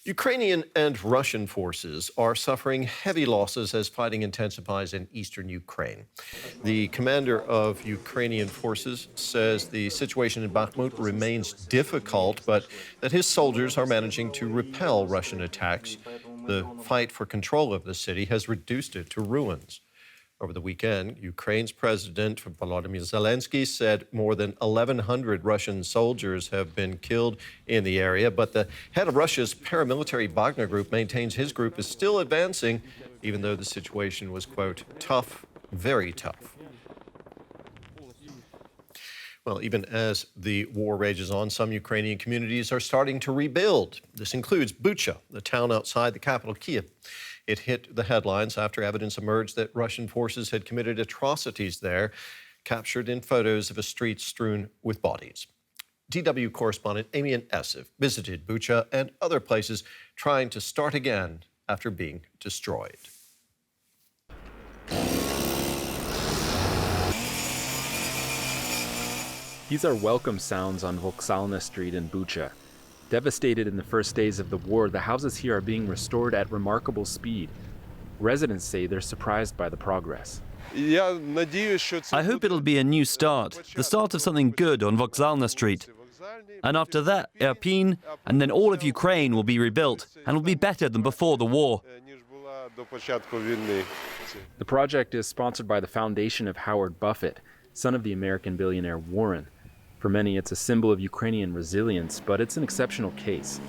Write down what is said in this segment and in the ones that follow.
Ukrainian and Russian forces are suffering heavy losses as fighting intensifies in eastern Ukraine. The commander of Ukrainian forces says the situation in Bakhmut remains difficult, but that his soldiers are managing to repel Russian attacks. The fight for control of the city has reduced it to ruins. Over the weekend, Ukraine's President Volodymyr Zelenskyy said more than 1,100 Russian soldiers have been killed in the area, but the head of Russia's paramilitary Wagner Group maintains his group is still advancing, even though the situation was, quote, tough, very tough. Well, even as the war rages on, some Ukrainian communities are starting to rebuild. This includes Bucha, the town outside the capital, Kyiv. It hit the headlines after evidence emerged that Russian forces had committed atrocities there, captured in photos of a street strewn with bodies. DW correspondent Amien Essif visited Bucha and other places trying to start again after being destroyed. These are welcome sounds on Vokzalna Street in Bucha. Devastated in the first days of the war, the houses here are being restored at remarkable speed. Residents say they're surprised by the progress. I hope it'll be a new start, the start of something good on Vokzalna Street. And after that, Irpin, and then all of Ukraine will be rebuilt and will be better than before the war. The project is sponsored by the foundation of Howard Buffett, son of the American billionaire Warren. For many, it's a symbol of Ukrainian resilience, but it's an exceptional case.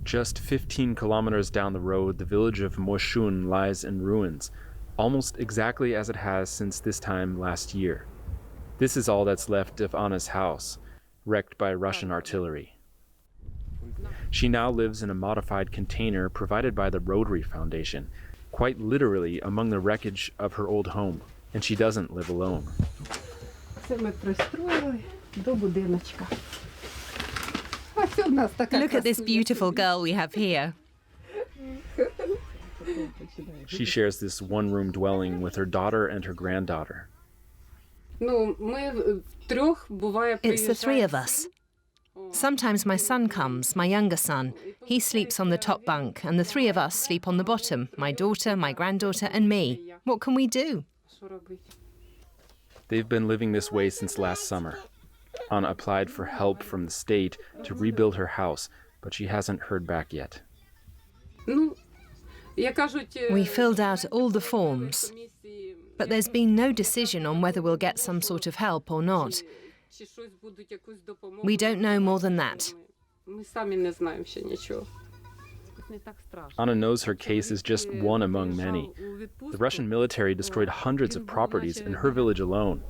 Just 15 kilometers down the road, the village of Moshchun lies in ruins, almost exactly as it has since this time last year. This is all that's left of Anna's house, wrecked by Russian artillery. She now lives in a modified container provided by the Rotary Foundation, quite literally among the wreckage of her old home. And she doesn't live alone. Look at this beautiful girl we have here. She shares this one-room dwelling with her daughter and her granddaughter. It's the three of us. Sometimes my son comes, my younger son. He sleeps on the top bunk, and the three of us sleep on the bottom, my daughter, my granddaughter, and me. What can we do? They've been living this way since last summer. Anna applied for help from the state to rebuild her house, but she hasn't heard back yet. We filled out all the forms, but there's been no decision on whether we'll get some sort of help or not. We don't know more than that. Anna knows her case is just one among many. The Russian military destroyed hundreds of properties in her village alone.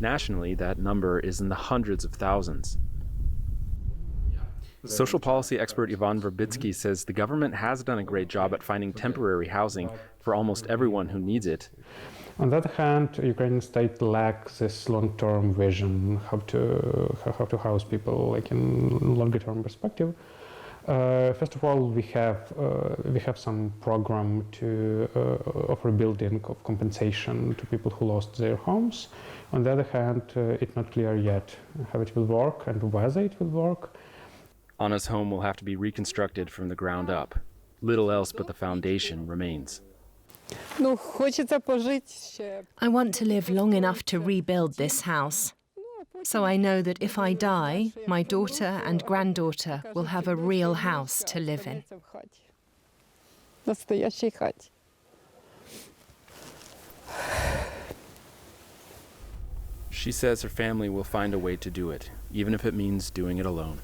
Nationally, that number is in the hundreds of thousands. Social policy expert Ivan Verbitsky says the government has done a great job at finding temporary housing for almost everyone who needs it. On the other hand, Ukrainian state lacks this long-term vision, how to house people like in longer-term perspective. First of all, we have some program of rebuilding, of compensation to people who lost their homes. On the other hand, it's not clear yet how it will work and whether it will work. Anna's home will have to be reconstructed from the ground up. Little else but the foundation remains. I want to live long enough to rebuild this house. So I know that if I die, my daughter and granddaughter will have a real house to live in. She says her family will find a way to do it, even if it means doing it alone.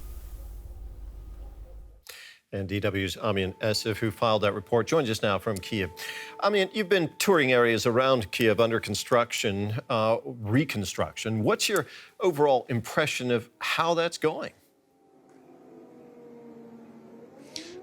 And DW's Amien Essif, who filed that report, joins us now from Kyiv. Amien, you've been touring areas around Kyiv under construction, reconstruction. What's your overall impression of how that's going?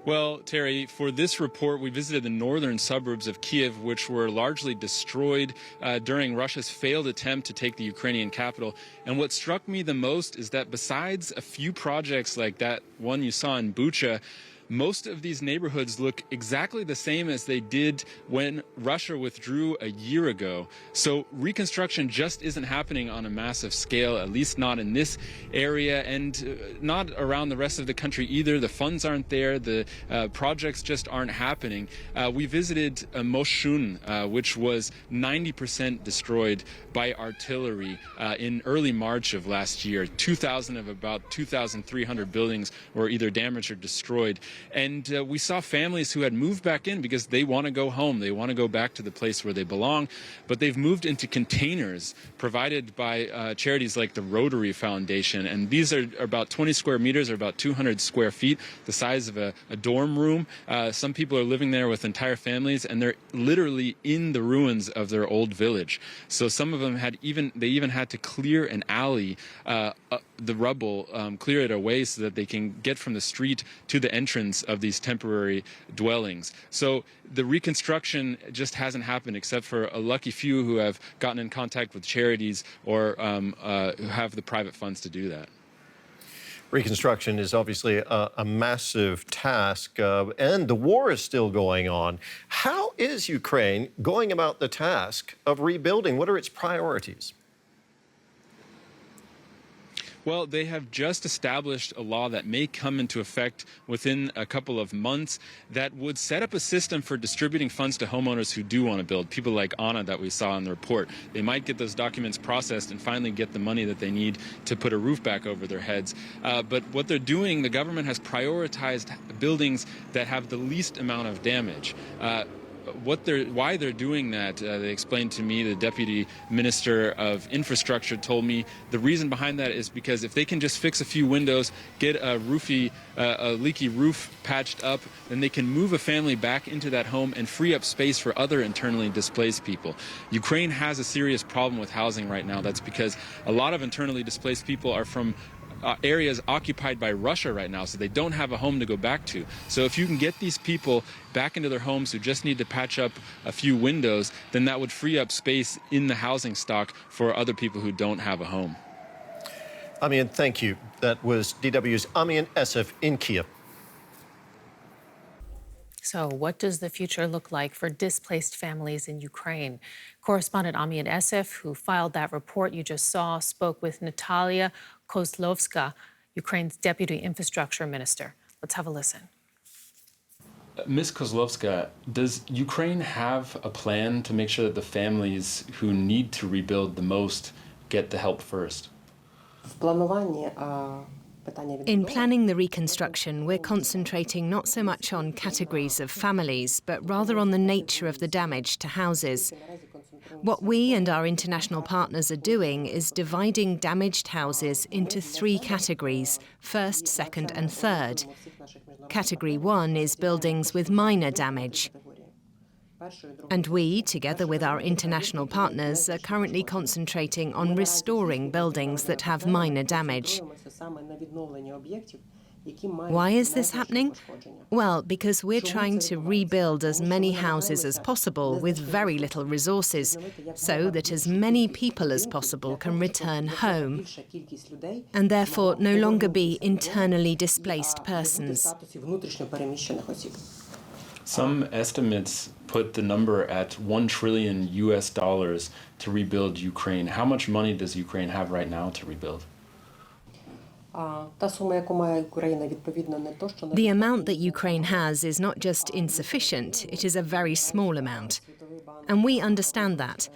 Well, Terry, for this report, we visited the northern suburbs of Kyiv, which were largely destroyed during Russia's failed attempt to take the Ukrainian capital. And what struck me the most is that besides a few projects like that one you saw in Bucha, most of these neighborhoods look exactly the same as they did when Russia withdrew a year ago. So reconstruction just isn't happening on a massive scale, at least not in this area, and not around the rest of the country either. The funds aren't there. The projects just aren't happening. We visited Moshchun, which was 90% destroyed by artillery in early March of last year. 2,000 of about 2,300 buildings were either damaged or destroyed. And we saw families who had moved back in because they want to go home. They want to go back to the place where they belong. But they've moved into containers provided by charities like the Rotary Foundation. And these are about 20 square meters or about 200 square feet, the size of a dorm room. Some people are living there with entire families, and they're literally in the ruins of their old village. So some of them they even had to clear an alley, the rubble, clear it away so that they can get from the street to the entrance of these temporary dwellings. So the reconstruction just hasn't happened, except for a lucky few who have gotten in contact with charities or who have the private funds to do that. Reconstruction is obviously a massive task, and the war is still going on. How is Ukraine going about the task of rebuilding? What are its priorities? Well, they have just established a law that may come into effect within a couple of months that would set up a system for distributing funds to homeowners who do want to build, people like Anna that we saw in the report. They might get those documents processed and finally get the money that they need to put a roof back over their heads. But what they're doing, the government has prioritized buildings that have the least amount of damage. Why they're doing that, they explained to me. The Deputy Minister of Infrastructure told me the reason behind that is because if they can just fix a few windows, get a leaky roof patched up, then they can move a family back into that home and free up space for other internally displaced people. Ukraine has a serious problem with housing right now. That's because a lot of internally displaced people are from areas occupied by Russia right now, so they don't have a home to go back to. So if you can get these people back into their homes who just need to patch up a few windows, then that would free up space in the housing stock for other people who don't have a home. Amien, thank you. That was DW's Amien Essif in Kyiv. So what does the future look like for displaced families in Ukraine? Correspondent Amien Essif, who filed that report you just saw, spoke with Natalia Kozlovska, Ukraine's Deputy Infrastructure Minister. Let's have a listen. Ms. Kozlovska, does Ukraine have a plan to make sure that the families who need to rebuild the most get the help first? In planning the reconstruction, we're concentrating not so much on categories of families, but rather on the nature of the damage to houses. What we and our international partners are doing is dividing damaged houses into 3 categories: first, second and third. Category 1 is buildings with minor damage. And we, together with our international partners, are currently concentrating on restoring buildings that have minor damage. Why is this happening? Well, because we're trying to rebuild as many houses as possible with very little resources, so that as many people as possible can return home and therefore no longer be internally displaced persons. Some estimates put the number at $1 trillion to rebuild Ukraine. How much money does Ukraine have right now to rebuild? The amount that Ukraine has is not just insufficient, it is a very small amount. And we understand that.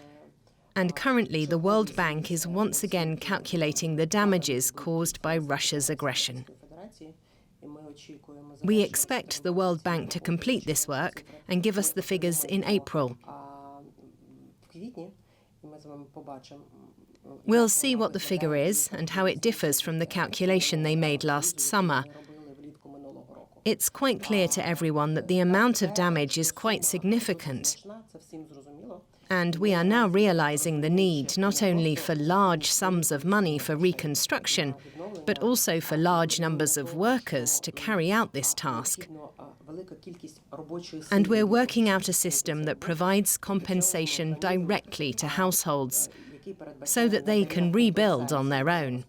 And currently, the World Bank is once again calculating the damages caused by Russia's aggression. We expect the World Bank to complete this work and give us the figures in April. We'll see what the figure is and how it differs from the calculation they made last summer. It's quite clear to everyone that the amount of damage is quite significant. And we are now realizing the need not only for large sums of money for reconstruction, but also for large numbers of workers to carry out this task. And we're working out a system that provides compensation directly to households, so that they can rebuild on their own.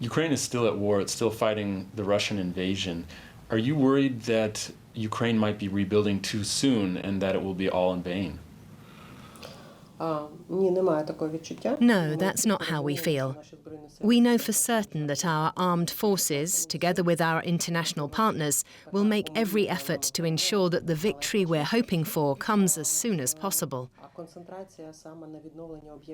Ukraine is still at war. It's still fighting the Russian invasion. Are you worried that Ukraine might be rebuilding too soon and that it will be all in vain? No, that's not how we feel. We know for certain that our armed forces, together with our international partners, will make every effort to ensure that the victory we're hoping for comes as soon as possible.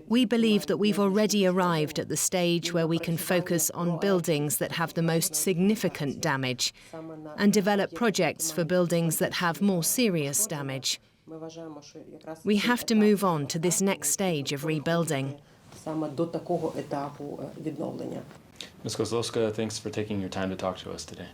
We believe that we've already arrived at the stage where we can focus on buildings that have the most significant damage and develop projects for buildings that have more serious damage. We have to move on to this next stage of rebuilding. Ms. Kozlowska, thanks for taking your time to talk to us today.